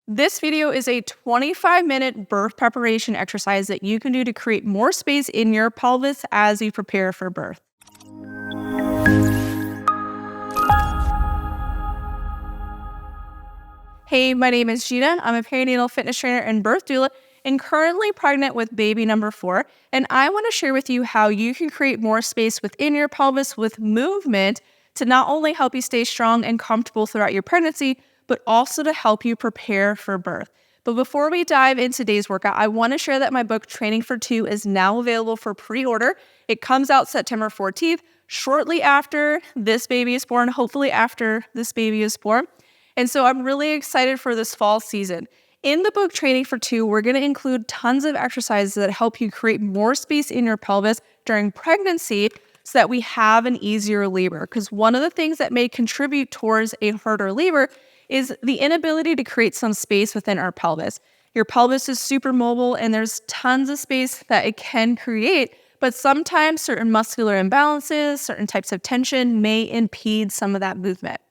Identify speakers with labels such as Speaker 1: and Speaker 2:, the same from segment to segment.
Speaker 1: This video is a 25-minute birth preparation exercise that you can do to create more space in your pelvis as you prepare for birth. Hey, my name is Gina. I'm a perinatal fitness trainer and birth doula and currently pregnant with baby number 4. And I want to share with you how you can create more space within your pelvis with movement to not only help you stay strong and comfortable throughout your pregnancy, but also to help you prepare for birth. But before we dive into today's workout, I want to share that my book, Training for Two, is now available for pre-order. It comes out September 14th, shortly after this baby is born, hopefully after this baby is born. And so I'm really excited for this fall season. In the book, Training for Two, we're going to include tons of exercises that help you create more space in your pelvis during pregnancy so that we have an easier labor. Because one of the things that may contribute towards a harder labor is the inability to create some space within our pelvis. Your pelvis is super mobile and there's tons of space that it can create, but sometimes certain muscular imbalances, certain types of tension may impede some of that movement.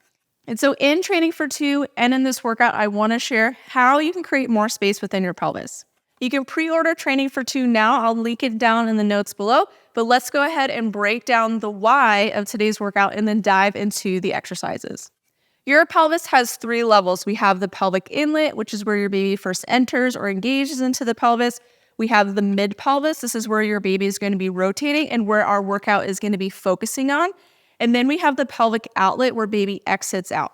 Speaker 1: And so in Training for Two and in this workout, I want to share how you can create more space within your pelvis. You can pre-order Training for Two now. I'll link it down in the notes below, but let's go ahead and break down the why of today's workout and then dive into the exercises. Your pelvis has 3 levels. We have the pelvic inlet, which is where your baby first enters or engages into the pelvis. We have the mid-pelvis. This is where your baby is going to be rotating and where our workout is going to be focusing on. And then we have the pelvic outlet where baby exits out.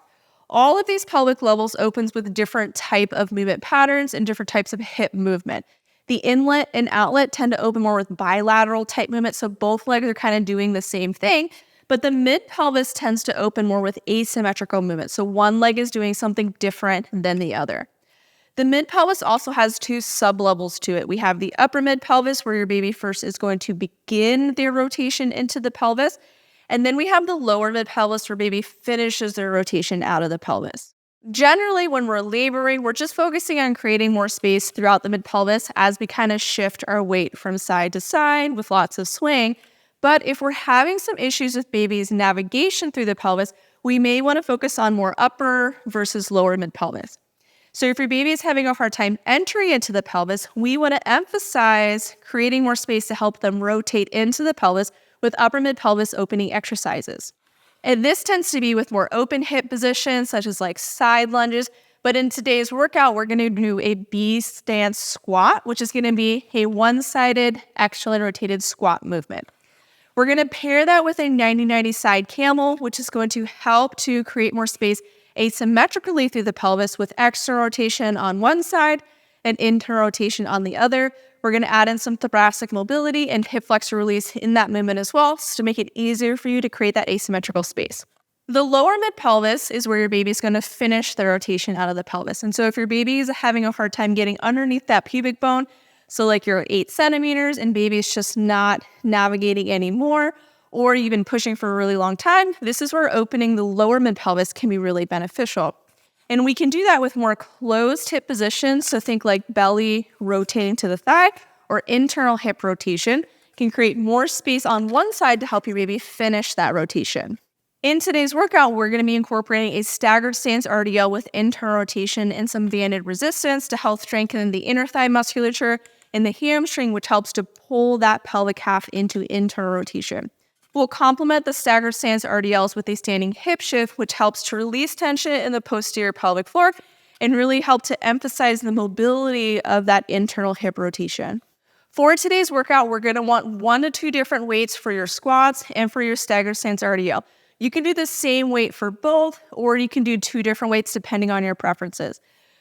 Speaker 1: All of these pelvic levels opens with different type of movement patterns and different types of hip movement. The inlet and outlet tend to open more with bilateral type movement, so both legs are kind of doing the same thing. But the mid-pelvis tends to open more with asymmetrical movement. So one leg is doing something different than the other. The mid-pelvis also has 2 sub-levels to it. We have the upper mid-pelvis where your baby first is going to begin their rotation into the pelvis. And then we have the lower mid-pelvis where baby finishes their rotation out of the pelvis. Generally, when we're laboring, we're just focusing on creating more space throughout the mid-pelvis as we kind of shift our weight from side to side with lots of swing. But if we're having some issues with baby's navigation through the pelvis, we may want to focus on more upper versus lower mid-pelvis. So if your baby is having a hard time entering into the pelvis, we want to emphasize creating more space to help them rotate into the pelvis with upper mid-pelvis opening exercises. And this tends to be with more open hip positions, such as like side lunges. But in today's workout, we're going to do a B stance squat, which is going to be a one-sided externally rotated squat movement. We're going to pair that with a 90-90 side camel, which is going to help to create more space asymmetrically through the pelvis with external rotation on one side and internal rotation on the other. We're going to add in some thoracic mobility and hip flexor release in that movement as well to make it easier for you to create that asymmetrical space. The lower mid-pelvis is where your baby is going to finish the rotation out of the pelvis. And so if your baby is having a hard time getting underneath that pubic bone, so like you're 8 centimeters and baby's just not navigating anymore, or you've been pushing for a really long time, this is where opening the lower mid-pelvis can be really beneficial. And we can do that with more closed hip positions. So think like belly rotating to the thigh or internal hip rotation can create more space on one side to help your baby finish that rotation. In today's workout, we're going to be incorporating a staggered stance RDL with internal rotation and some banded resistance to help strengthen the inner thigh musculature and the hamstring, which helps to pull that pelvic half into internal rotation. We'll complement the staggered stance RDLs with a standing hip shift, which helps to release tension in the posterior pelvic floor and really help to emphasize the mobility of that internal hip rotation. For today's workout, we're going to want 1 to 2 different weights for your squats and for your staggered stance RDL. You can do the same weight for both, or you can do 2 different weights depending on your preferences.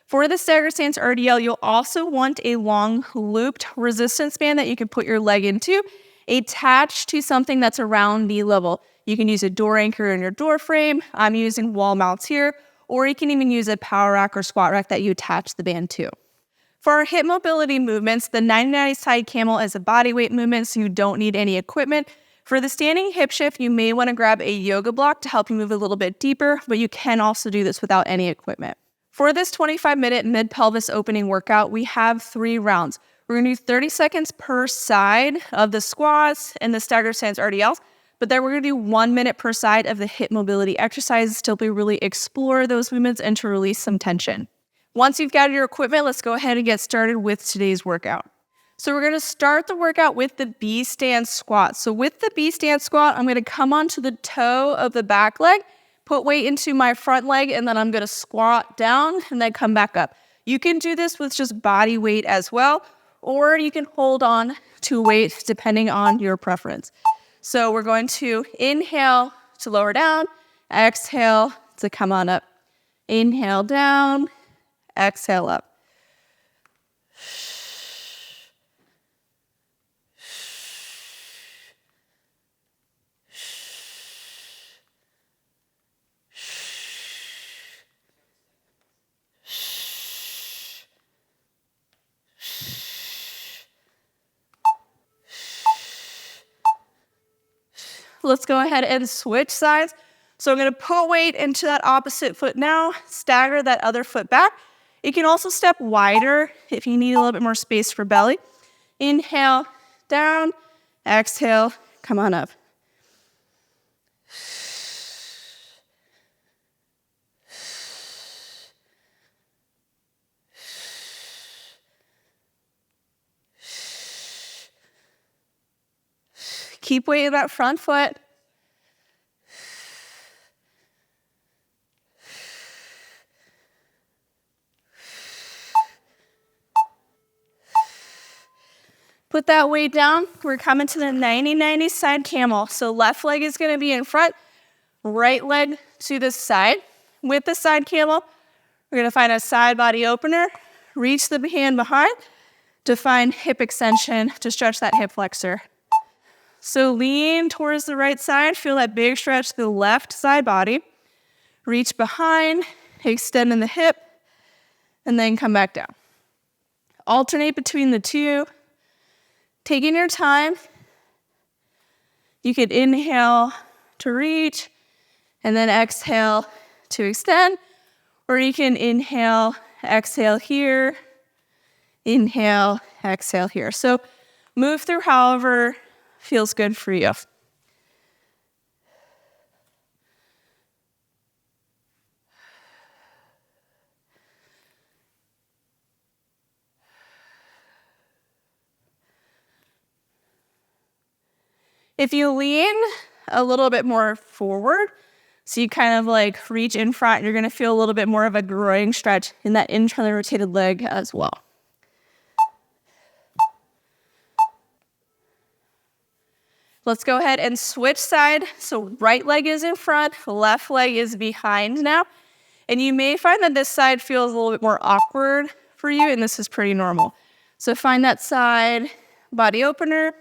Speaker 1: For the staggered stance RDL, you'll also want a long looped resistance band that you can put your leg into, attached to something that's around knee level. You can use a door anchor in your door frame. I'm using wall mounts here, or you can even use a power rack or squat rack that you attach the band to. For our hip mobility movements, the 90-90 side camel is a body weight movement, so you don't need any equipment. For the standing hip shift, you may want to grab a yoga block to help you move a little bit deeper, but you can also do this without any equipment. For this 25-minute mid-pelvis opening workout, we have 3 rounds. We're going to do 30 seconds per side of the squats and the staggered stance RDLs, but then we're going to do 1 minute per side of the hip mobility exercises to help you really explore those movements and to release some tension. Once you've got your equipment, let's go ahead and get started with today's workout. So we're gonna start the workout with the B stand squat. So with the B stand squat, I'm gonna come onto the toe of the back leg, put weight into my front leg, and then I'm gonna squat down and then come back up. You can do this with just body weight as well, or you can hold on to weight depending on your preference. So we're going to inhale to lower down, exhale to come on up. Inhale down, exhale up. Let's go ahead and switch sides. So I'm gonna put weight into that opposite foot now, stagger that other foot back. You can also step wider if you need a little bit more space for belly. Inhale, down, exhale, come on up. Keep weight in that front foot. Put that weight down. We're coming to the 90-90 side camel. So left leg is gonna be in front, right leg to the side. With the side camel, we're gonna find a side body opener, reach the hand behind to find hip extension to stretch that hip flexor. So lean towards the right side, feel that big stretch to the left side body. Reach behind, extend in the hip, and then come back down. Alternate between the two. Taking your time. You could inhale to reach, and then exhale to extend, or you can inhale, exhale here, inhale, exhale here. So move through however feels good for you. If you lean a little bit more forward, so you kind of like reach in front, you're gonna feel a little bit more of a groin stretch in that internally rotated leg as well. Let's go ahead and switch side. So right leg is in front, left leg is behind now. And you may find that this side feels a little bit more awkward for you, and this is pretty normal. So find that side body opener,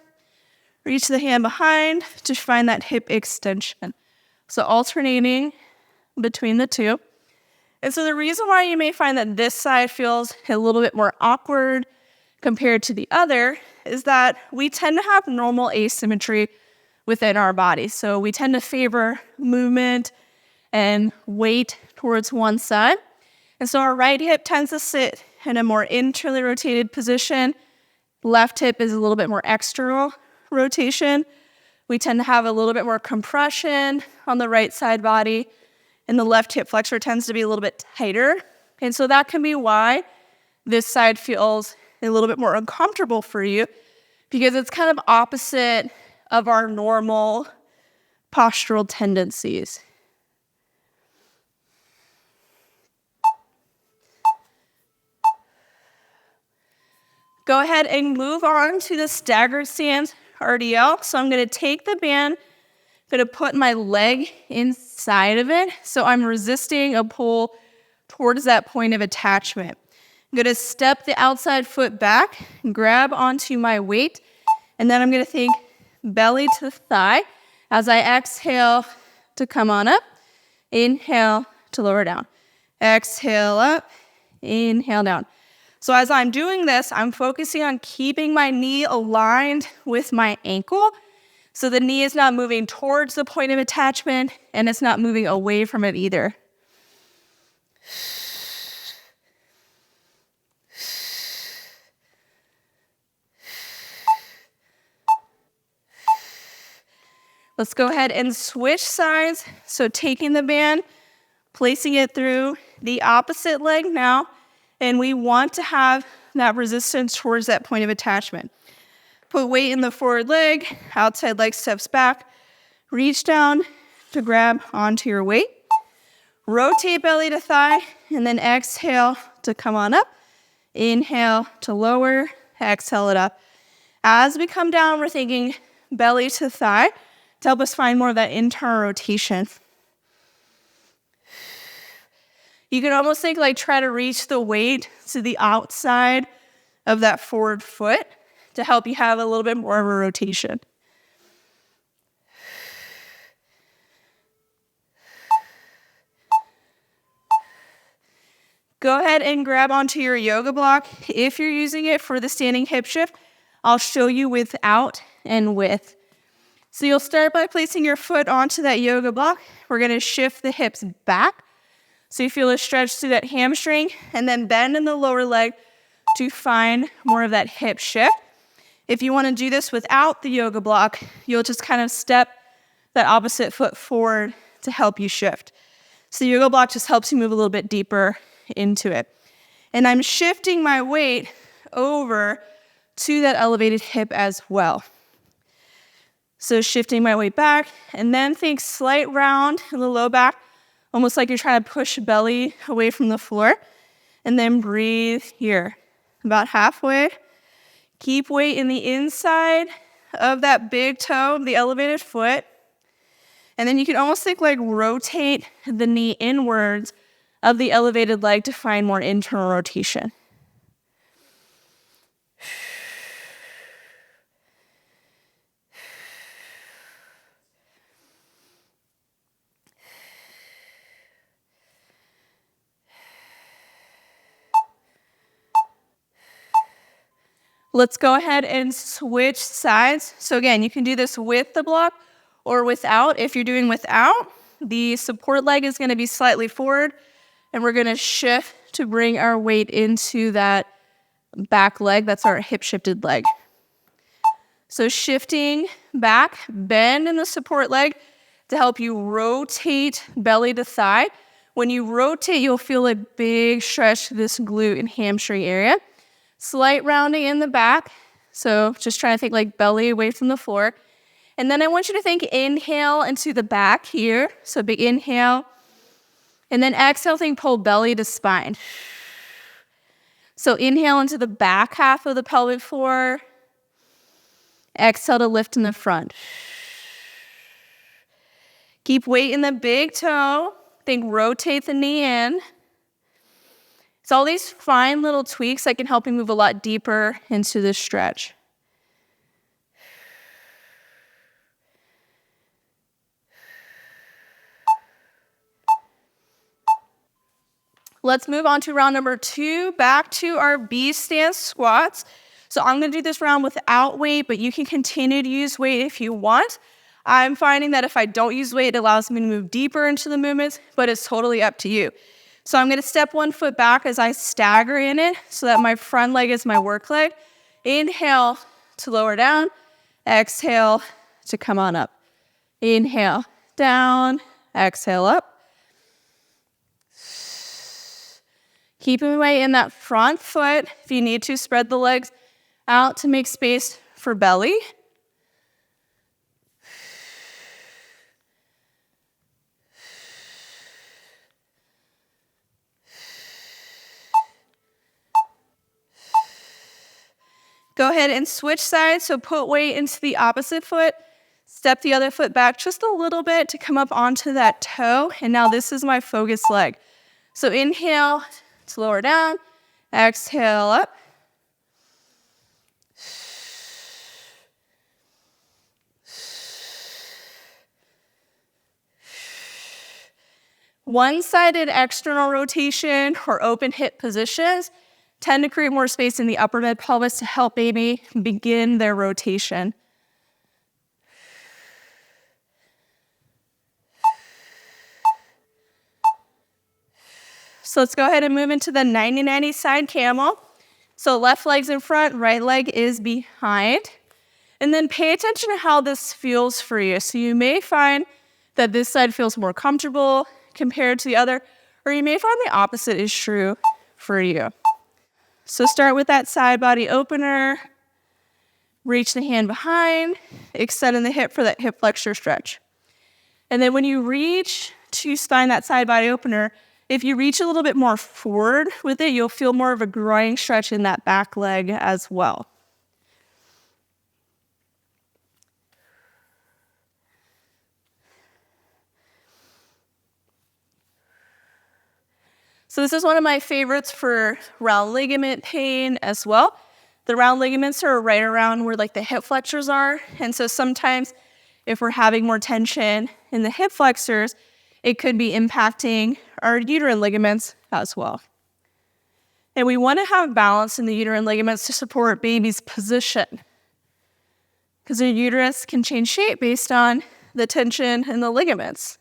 Speaker 1: reach the hand behind to find that hip extension. So alternating between the two. And so the reason why you may find that this side feels a little bit more awkward compared to the other is that we tend to have normal asymmetry within our body. So we tend to favor movement and weight towards one side. And so our right hip tends to sit in a more internally rotated position. Left hip is a little bit more external rotation. We tend to have a little bit more compression on the right side body, and the left hip flexor tends to be a little bit tighter. And so that can be why this side feels a little bit more uncomfortable for you, because it's kind of opposite of our normal postural tendencies. Go ahead and move on to the staggered stance RDL. So I'm going to take the band, going to put my leg inside of it. So I'm resisting a pull towards that point of attachment. I'm going to step the outside foot back, grab onto my weight, and then I'm going to think belly to thigh as I exhale to come on up. Inhale to lower down. Exhale up, inhale down. So as I'm doing this, I'm focusing on keeping my knee aligned with my ankle. So the knee is not moving towards the point of attachment and it's not moving away from it either. Let's go ahead and switch sides. So taking the band, placing it through the opposite leg now, And we want to have that resistance towards that point of attachment. Put weight in the forward leg, outside leg steps back. Reach down to grab onto your weight. Rotate belly to thigh, and then exhale to come on up. Inhale to lower, exhale it up. As we come down, we're thinking belly to thigh to help us find more of that internal rotation. You can almost think like try to reach the weight to the outside of that forward foot to help you have a little bit more of a rotation. Go ahead and grab onto your yoga block. If you're using it for the standing hip shift, I'll show you without and with. So you'll start by placing your foot onto that yoga block. We're going to shift the hips back. So you feel a stretch through that hamstring, and then bend in the lower leg to find more of that hip shift. If you want to do this without the yoga block, you'll just kind of step that opposite foot forward to help you shift. So the yoga block just helps you move a little bit deeper into it. And I'm shifting my weight over to that elevated hip as well. So shifting my weight back, and then think slight round in the low back, almost like you're trying to push belly away from the floor. And then breathe here, about halfway. Keep weight in the inside of that big toe, the elevated foot. And then you can almost think like rotate the knee inwards of the elevated leg to find more internal rotation. Let's go ahead and switch sides. So again, you can do this with the block or without. If you're doing without, the support leg is going to be slightly forward, and we're going to shift to bring our weight into that back leg. That's our hip shifted leg. So shifting back, bend in the support leg to help you rotate belly to thigh. When you rotate, you'll feel a big stretch to this glute and hamstring area. Slight rounding in the back. So just trying to think like belly away from the floor. And then I want you to think inhale into the back here. So big inhale. And then exhale, think pull belly to spine. So inhale into the back half of the pelvic floor. Exhale to lift in the front. Keep weight in the big toe. Think rotate the knee in. It's all these fine little tweaks that can help you move a lot deeper into this stretch. Let's move on to round number 2, back to our B stance squats. So I'm going to do this round without weight, but you can continue to use weight if you want. I'm finding that if I don't use weight, it allows me to move deeper into the movements, but it's totally up to you. So I'm going to step one foot back as I stagger in it so that my front leg is my work leg. Inhale to lower down. Exhale to come on up. Inhale, down. Exhale, up. Keeping weight in that front foot. If you need to, spread the legs out to make space for belly. Go ahead and switch sides. So put weight into the opposite foot. Step the other foot back just a little bit to come up onto that toe. And now this is my focus leg. So inhale to lower down. Exhale up. One-sided external rotation or open hip positions tend to create more space in the upper mid-pelvis to help baby begin their rotation. So let's go ahead and move into the 90-90 side camel. So left leg's in front, right leg is behind. And then pay attention to how this feels for you. So you may find that this side feels more comfortable compared to the other, or you may find the opposite is true for you. So start with that side body opener. Reach the hand behind, extending the hip for that hip flexor stretch. And then when you reach to find that side body opener, if you reach a little bit more forward with it, you'll feel more of a groin stretch in that back leg as well. So this is one of my favorites for round ligament pain as well. The round ligaments are right around where like the hip flexors are. And so sometimes if we're having more tension in the hip flexors, it could be impacting our uterine ligaments as well. And we want to have balance in the uterine ligaments to support baby's position, because the uterus can change shape based on the tension in the ligaments.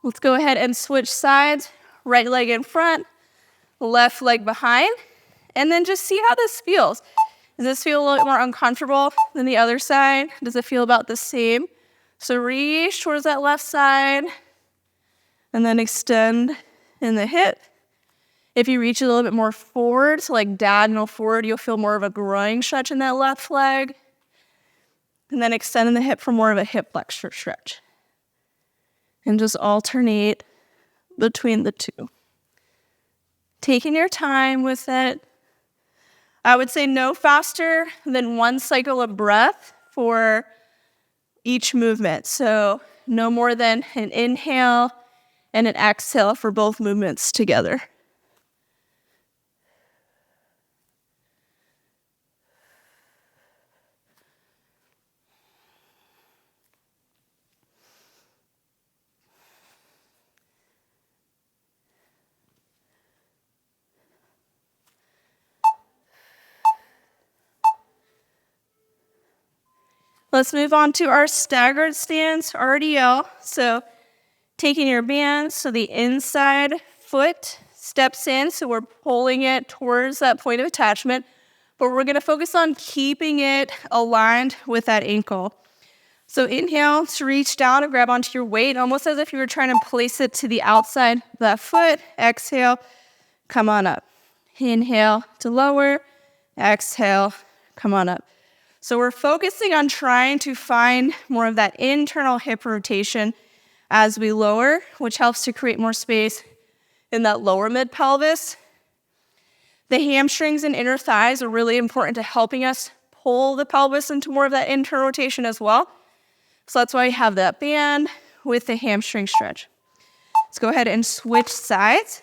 Speaker 1: Let's go ahead and switch sides, right leg in front, left leg behind, and then just see how this feels. Does this feel a little bit more uncomfortable than the other side? Does it feel about the same? So reach towards that left side, and then extend in the hip. If you reach a little bit more forward, so like diagonal forward, you'll feel more of a groin stretch in that left leg. And then extend in the hip for more of a hip flexor stretch. And just alternate between the two. Taking your time with it. I would say no faster than 1 cycle of breath for each movement. So no more than an inhale and an exhale for both movements together. Let's move on to our staggered stance, RDL. So taking your band, so the inside foot steps in, so we're pulling it towards that point of attachment, but we're gonna focus on keeping it aligned with that ankle. So inhale to reach down and grab onto your weight, almost as if you were trying to place it to the outside of that foot. Exhale, come on up. Inhale to lower, exhale, come on up. So we're focusing on trying to find more of that internal hip rotation as we lower, which helps to create more space in that lower mid-pelvis. The hamstrings and inner thighs are really important to helping us pull the pelvis into more of that internal rotation as well. So that's why I have that band with the hamstring stretch. Let's go ahead and switch sides.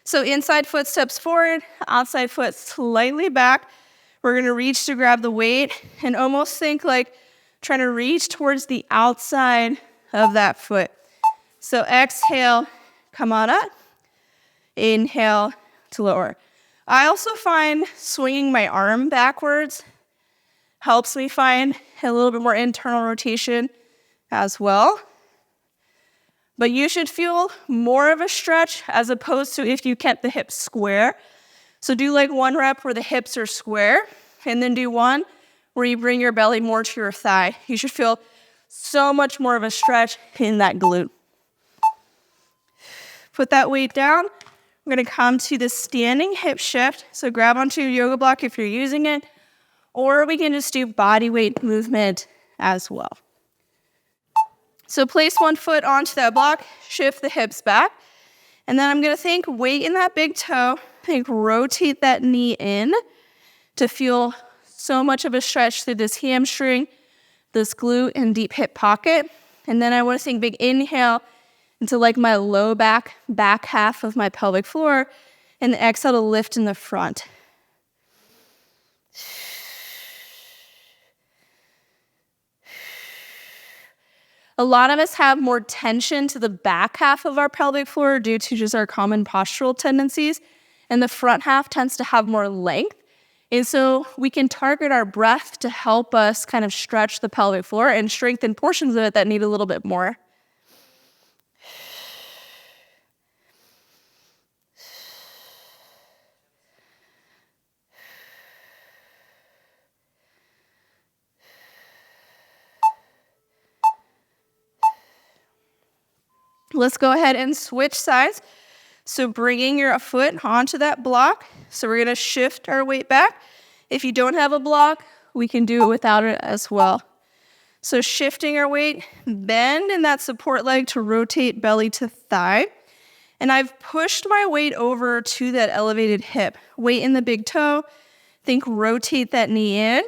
Speaker 1: So inside foot steps forward, outside foot slightly back. We're gonna reach to grab the weight and almost think like trying to reach towards the outside of that foot. So exhale, come on up. Inhale to lower. I also find swinging my arm backwards helps me find a little bit more internal rotation as well. But you should feel more of a stretch as opposed to if you kept the hips square. So do like 1 rep where the hips are square, and then do 1 where you bring your belly more to your thigh. You should feel so much more of a stretch in that glute. Put that weight down. We're gonna come to the standing hip shift. So grab onto your yoga block if you're using it, or we can just do body weight movement as well. So place 1 foot onto that block, shift the hips back, and then I'm gonna think weight in that big toe, rotate that knee in to feel so much of a stretch through this hamstring, this glute, and deep hip pocket. And then I wanna think big inhale into like my low back half of my pelvic floor, and the exhale to lift in the front. A lot of us have more tension to the back half of our pelvic floor due to just our common postural tendencies, and the front half tends to have more length. And so we can target our breath to help us kind of stretch the pelvic floor and strengthen portions of it that need a little bit more. Let's go ahead and switch sides. So bringing your foot onto that block. So we're gonna shift our weight back. If you don't have a block, we can do it without it as well. So shifting our weight, bend in that support leg to rotate belly to thigh. And I've pushed my weight over to that elevated hip. Weight in the big toe. Think rotate that knee in.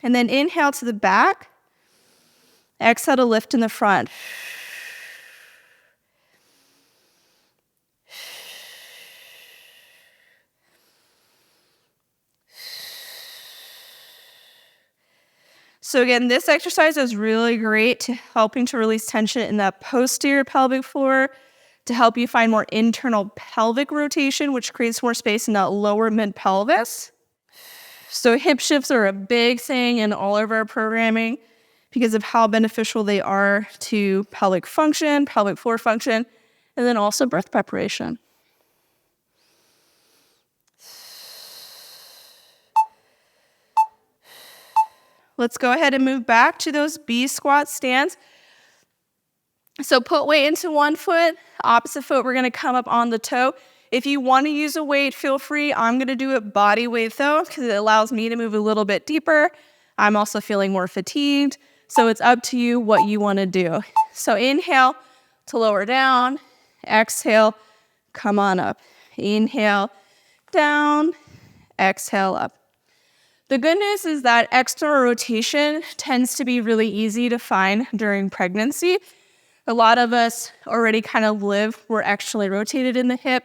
Speaker 1: And then inhale to the back. Exhale to lift in the front. So again, this exercise is really great to helping to release tension in that posterior pelvic floor, to help you find more internal pelvic rotation, which creates more space in that lower mid-pelvis. So hip shifts are a big thing in all of our programming because of how beneficial they are to pelvic function, pelvic floor function, and then also birth preparation. Let's go ahead and move back to those B squat stands. So put weight into one foot, opposite foot, we're gonna come up on the toe. If you wanna use a weight, feel free. I'm gonna do it body weight though, because it allows me to move a little bit deeper. I'm also feeling more fatigued. So it's up to you what you wanna do. So inhale to lower down, exhale, come on up. Inhale, down, exhale up. The good news is that external rotation tends to be really easy to find during pregnancy. A lot of us already kind of live, we're externally rotated in the hip.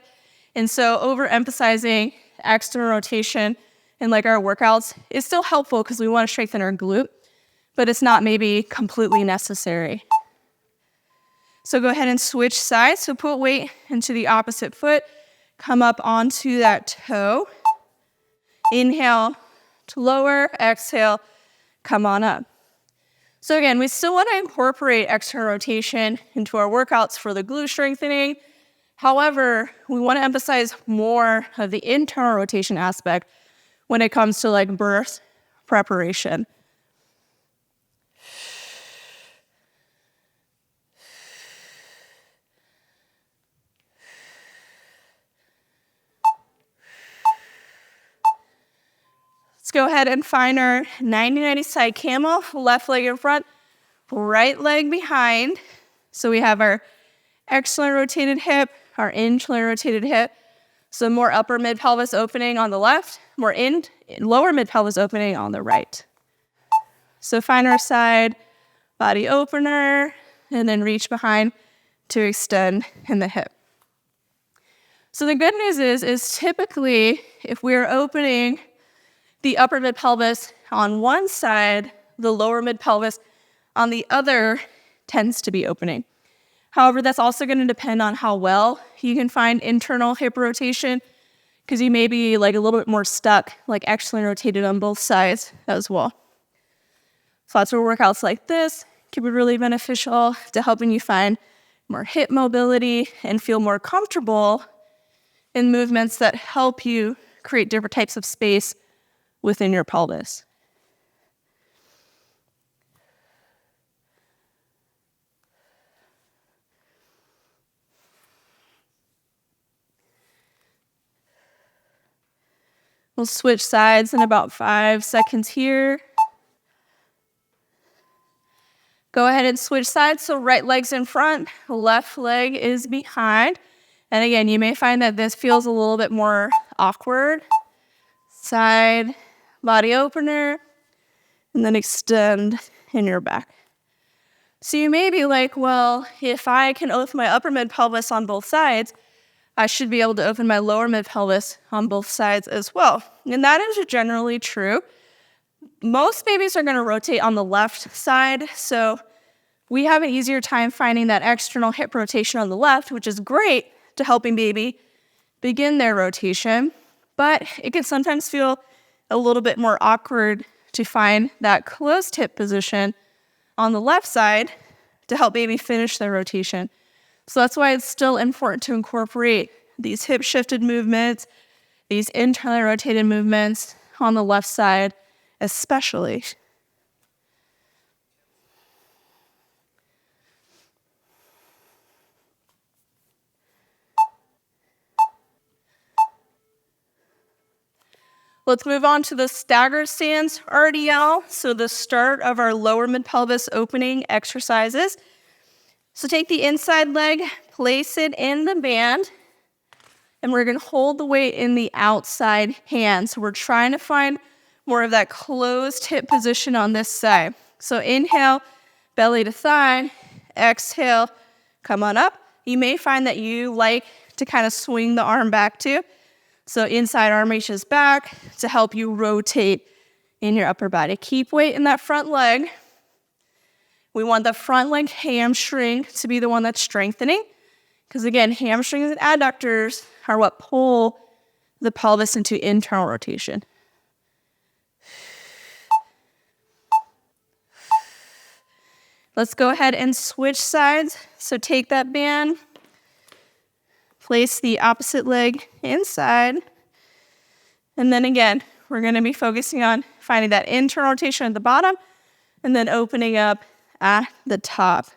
Speaker 1: And so overemphasizing external rotation in like our workouts is still helpful because we want to strengthen our glute, but it's not maybe completely necessary. So go ahead and switch sides. So put weight into the opposite foot, come up onto that toe. Inhale to lower, exhale, come on up. So again, we still want to incorporate external rotation into our workouts for the glute strengthening. However, we want to emphasize more of the internal rotation aspect when it comes to like birth preparation. Let's go ahead and find our 90-90 side camel, left leg in front, right leg behind. So we have our externally rotated hip, our internally rotated hip. So more upper mid-pelvis opening on the left, more lower mid-pelvis opening on the right. So find our side body opener, and then reach behind to extend in the hip. So the good news is typically if we're opening the upper mid-pelvis on one side, the lower mid-pelvis on the other tends to be opening. However, that's also going to depend on how well you can find internal hip rotation, because you may be like a little bit more stuck, like externally rotated on both sides as well. So that's where workouts like this can be really beneficial to helping you find more hip mobility and feel more comfortable in movements that help you create different types of space within your pelvis. We'll switch sides in about 5 seconds here. Go ahead and switch sides. So right leg's in front, left leg is behind. And again, you may find that this feels a little bit more awkward. Side body opener, and then extend in your back. So you may be like, well, if I can open my upper mid-pelvis on both sides, I should be able to open my lower mid-pelvis on both sides as well. And that is generally true. Most babies are going to rotate on the left side, so we have an easier time finding that external hip rotation on the left, which is great to helping baby begin their rotation, but it can sometimes feel a little bit more awkward to find that closed hip position on the left side to help baby finish their rotation. So that's why it's still important to incorporate these hip shifted movements, these internally rotated movements on the left side especially. Let's move on to the staggered stance RDL. So the start of our lower mid-pelvis opening exercises. So take the inside leg, place it in the band, and we're gonna hold the weight in the outside hand. So we're trying to find more of that closed hip position on this side. So inhale, belly to thigh, exhale, come on up. You may find that you like to kind of swing the arm back too. So inside arm reaches back to help you rotate in your upper body. Keep weight in that front leg. We want the front leg hamstring to be the one that's strengthening, because again, hamstrings and adductors are what pull the pelvis into internal rotation. Let's go ahead and switch sides. So take that band, place the opposite leg inside, and then again, we're going to be focusing on finding that internal rotation at the bottom and then opening up at the top.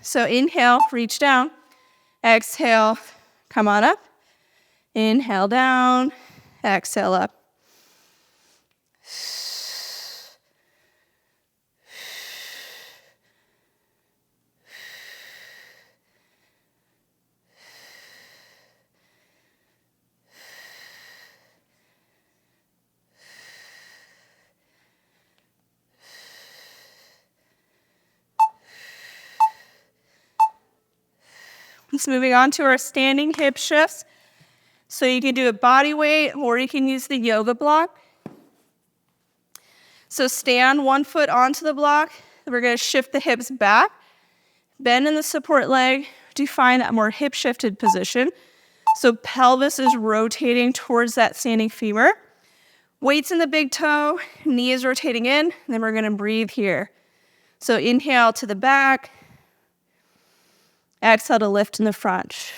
Speaker 1: So inhale, reach down, exhale, come on up, inhale down, exhale up. Let's moving on to our standing hip shifts. So you can do a body weight or you can use the yoga block. So stand one foot onto the block. We're going to shift the hips back, bend in the support leg to find that more hip shifted position. So pelvis is rotating towards that standing femur. Weights in the big toe, knee is rotating in, and then we're going to breathe here. So inhale to the back. Exhale to lift in the front.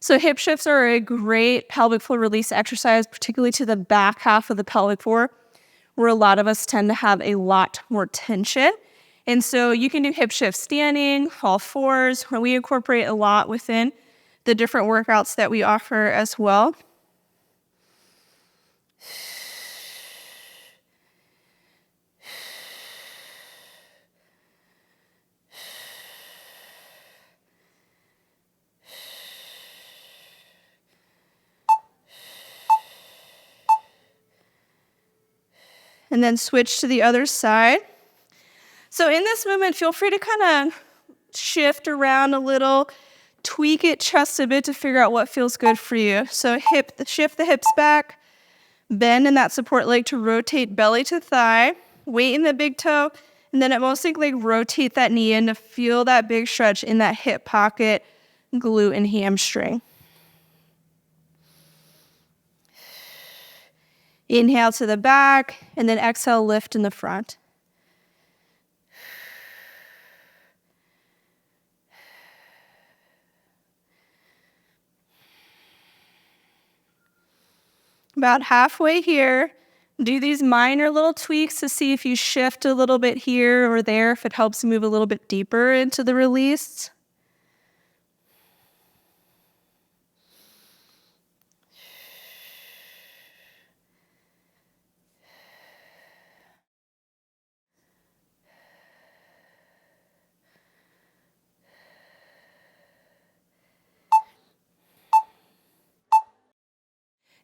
Speaker 1: So hip shifts are a great pelvic floor release exercise, particularly to the back half of the pelvic floor, where a lot of us tend to have a lot more tension. And so you can do hip shifts standing, all fours, where we incorporate a lot within the different workouts that we offer as well. And then switch to the other side. So in this movement, feel free to kind of shift around a little, tweak it just a bit to figure out what feels good for you. So shift the hips back, bend in that support leg to rotate belly to thigh, weight in the big toe, and then at most like rotate that knee in to feel that big stretch in that hip pocket, glute, and hamstring. Inhale to the back, and then exhale, lift in the front. About halfway here, do these minor little tweaks to see if you shift a little bit here or there, if it helps you move a little bit deeper into the release.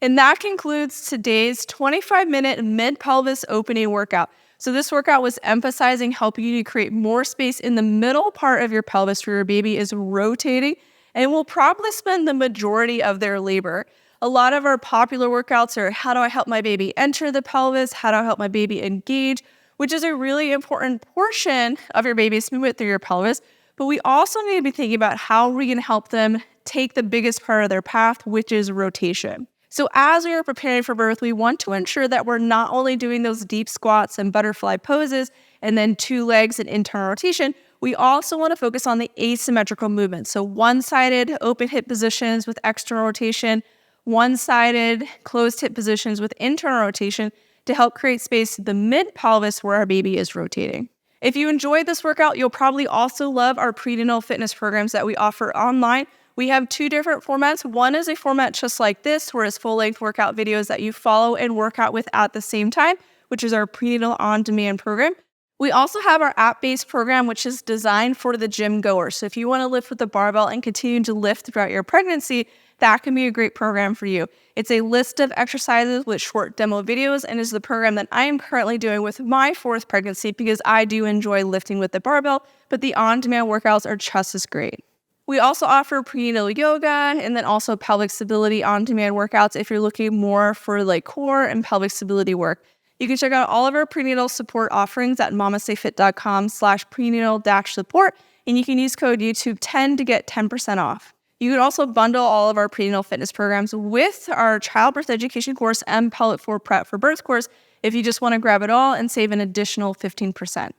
Speaker 1: And that concludes today's 25-minute mid-pelvis opening workout. So this workout was emphasizing helping you to create more space in the middle part of your pelvis where your baby is rotating and will probably spend the majority of their labor. A lot of our popular workouts are how do I help my baby enter the pelvis? How do I help my baby engage? Which is a really important portion of your baby's movement through your pelvis. But we also need to be thinking about how we can help them take the biggest part of their path, which is rotation. So as we are preparing for birth, we want to ensure that we're not only doing those deep squats and butterfly poses and then two legs and internal rotation, we also want to focus on the asymmetrical movement. So one-sided open hip positions with external rotation, one-sided closed hip positions with internal rotation to help create space to the mid-pelvis where our baby is rotating. If you enjoyed this workout, you'll probably also love our prenatal fitness programs that we offer online. We have 2 different formats. One is a format just like this, where it's full-length workout videos that you follow and work out with at the same time, which is our prenatal on-demand program. We also have our app-based program, which is designed for the gym goer. So if you want to lift with a barbell and continue to lift throughout your pregnancy, that can be a great program for you. It's a list of exercises with short demo videos and is the program that I am currently doing with my 4th pregnancy because I do enjoy lifting with the barbell, but the on-demand workouts are just as great. We also offer prenatal yoga and then also pelvic stability on-demand workouts if you're looking more for like core and pelvic stability work. You can check out all of our prenatal support offerings at mamastayfit.com/prenatal-support, and you can use code YouTube10 to get 10% off. You can also bundle all of our prenatal fitness programs with our childbirth education course and Pellet 4 Prep for Birth course if you just want to grab it all and save an additional 15%.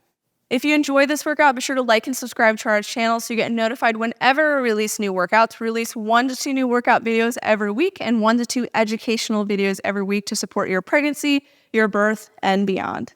Speaker 1: If you enjoyed this workout, be sure to like and subscribe to our channel so you get notified whenever we release new workouts. We release 1 to 2 new workout videos every week and 1 to 2 educational videos every week to support your pregnancy, your birth, and beyond.